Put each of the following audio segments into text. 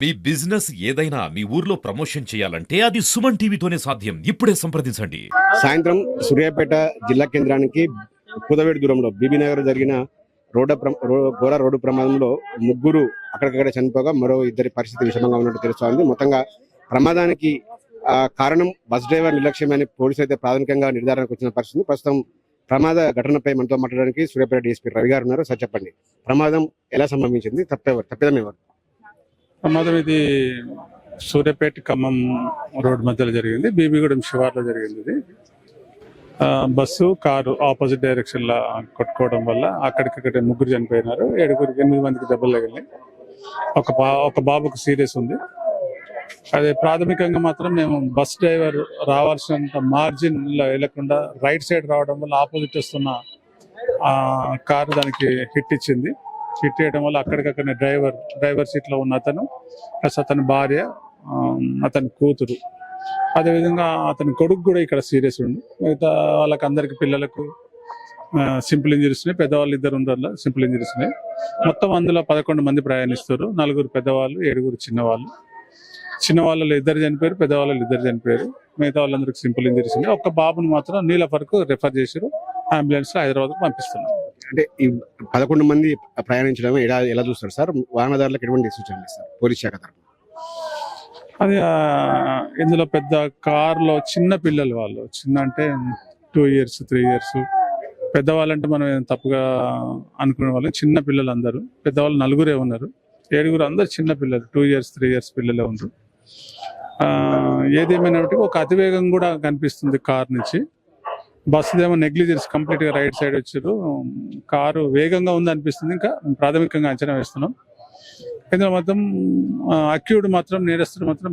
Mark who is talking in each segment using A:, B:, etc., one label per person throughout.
A: మీ business ఏదైనా మీ ఊర్లో promotion చేయాలంటే అది సుమన్ టీవీతోనే సాధ్యం. ఇప్పుడే సంప్రదించండి.
B: సాయంత్రం సూర్యాపేట జిల్లా కేంద్రానికి కుదవేడు దూరంలో బీబీ నగర్ జరిగిన ఘోర రోడ్డు ప్రమాదంలో ముగ్గురు అక్కడికక్కడ చనిపోగా మరో ఇద్దరి పరిస్థితి విషమంగా ఉన్నట్టు తెలుస్తోంది. మొత్తంగా ప్రమాదానికి కారణం బస్ డ్రైవర్ నిర్లక్ష్యమని పోలీసులు అయితే ప్రాథమికంగా నిర్ధారణకు వచ్చిన పరిస్థితి. ప్రస్తుతం ప్రమాద ఘటనపై మనతో మాట్లాడడానికి సూర్యాపేట డీఎస్పీ రవి గారు ఉన్నారు. సార్ చెప్పండి, ప్రమాదం ఎలా సంభవించింది, తప్పిదం ఎవరు?
C: ప్రమాదం ఇది సూర్యాపేట ఖమ్మం రోడ్ మధ్యలో జరిగింది. బీబీగూడెం శివార్లో జరిగింది. ఇది బస్సు కారు ఆపోజిట్ డైరెక్షన్ లా కొట్టుకోవడం వల్ల అక్కడికక్కడ ముగ్గురు చనిపోయినారు. 8 మందికి దెబ్బలు తగిలినాయి. ఒక బాబుకు సీరియస్ ఉంది. అదే ప్రాథమికంగా మాత్రం మేము బస్ డ్రైవర్ రావాల్సినంత మార్జిన్ లో వెళ్లకుండా రైట్ సైడ్ రావడం వల్ల ఆపోజిట్ వస్తున్న కారు దానికి హిట్ ఇచ్చింది. హిట్ చేయడం వల్ల అక్కడికక్కడ డ్రైవర్ సీట్ లో ఉన్న అతను ప్లస్ అతని భార్య, అతని కూతురు, అదేవిధంగా అతని కొడుకు కూడా ఇక్కడ సీరియస్ ఉండు. మిగతా వాళ్ళకి అందరికి పిల్లలకు సింపుల్ ఇంజరీస్ ఉన్నాయి. పెద్దవాళ్ళు 2 ఉండరు, సింపుల్ ఇంజరీస్ ఉన్నాయి. మొత్తం అందులో 11 మంది ప్రయాణిస్తారు. 4 పెద్దవాళ్ళు, 7 చిన్నవాళ్ళు. చిన్నవాళ్ళలో 2 చనిపోయారు, పెద్దవాళ్ళు 2 చనిపోయారు. మిగతా వాళ్ళందరికి సింపుల్ ఇంజరీస్ ఉన్నాయి. ఒక్క బాబుని మాత్రం నీలఫర్కు రెఫర్ చేశారు. అంబులెన్స్ లో హైదరాబాద్ పంపిస్తున్నాం.
B: అంటే ఈ 11 మంది ప్రయాణించడం ఎలా చూస్తారు సార్? వాహనదారులకు ఎటువంటి సూచనలు ఇస్తారు పోలీస్ శాఖ తరఫున?
C: అది ఇందులో పెద్ద కార్లో చిన్న పిల్లలు, వాళ్ళు చిన్న అంటే 2 years 3 years, పెద్దవాళ్ళంటే మనం ఏం తప్పుగా అనుకునే వాళ్ళు. చిన్న పిల్లలు అందరూ, పెద్దవాళ్ళు 4 ఉన్నారు. 7 అందరు చిన్న పిల్లలు, 2 years 3 years పిల్లలే ఉన్నారు. ఏదేమైనా ఒక అతివేగం కూడా కనిపిస్తుంది కార్ నుంచి. బస్సుదేమో నెగ్లిజెన్స్, కంప్లీట్ గా రైట్ సైడ్ వచ్చారు. కారు వేగంగా ఉంది అనిపిస్తుంది. ఇంకా ప్రాథమికంగా అంచనా వేస్తున్నాం. ఇందులో మొత్తం అక్యూడ్ మాత్రం, నేరస్తుడు మాత్రం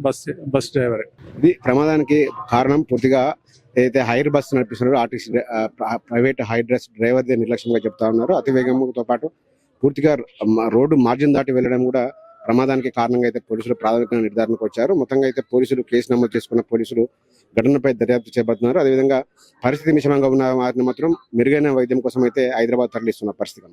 C: బస్ డ్రైవరే.
B: ఇది ప్రమాదానికి కారణం పూర్తిగా ఏదైతే హైర్ బస్సు నడిపిస్తున్నారో ఆర్టీసీ ప్రైవేట్ హైర్ డ్రైవర్ నిర్లక్ష్యంగా చెప్తా ఉన్నారు. అతివేగంతో పాటు పూర్తిగా రోడ్డు మార్జిన్ దాటి వెళ్ళడం కూడా ప్రమాదానికి కారణంగా అయితే పోలీసులు ప్రాథమికంగా నిర్ధారణకు వచ్చారు. మొత్తంగా అయితే పోలీసులు కేసు నమోదు చేసుకున్న పోలీసులు ఘటనపై దర్యాప్తు చేపడుతున్నారు. అదేవిధంగా పరిస్థితి మిశ్రమంగా ఉన్న వారిని మాత్రం మెరుగైన వైద్యం కోసం అయితే హైదరాబాద్ తరలిస్తున్న పరిస్థితి.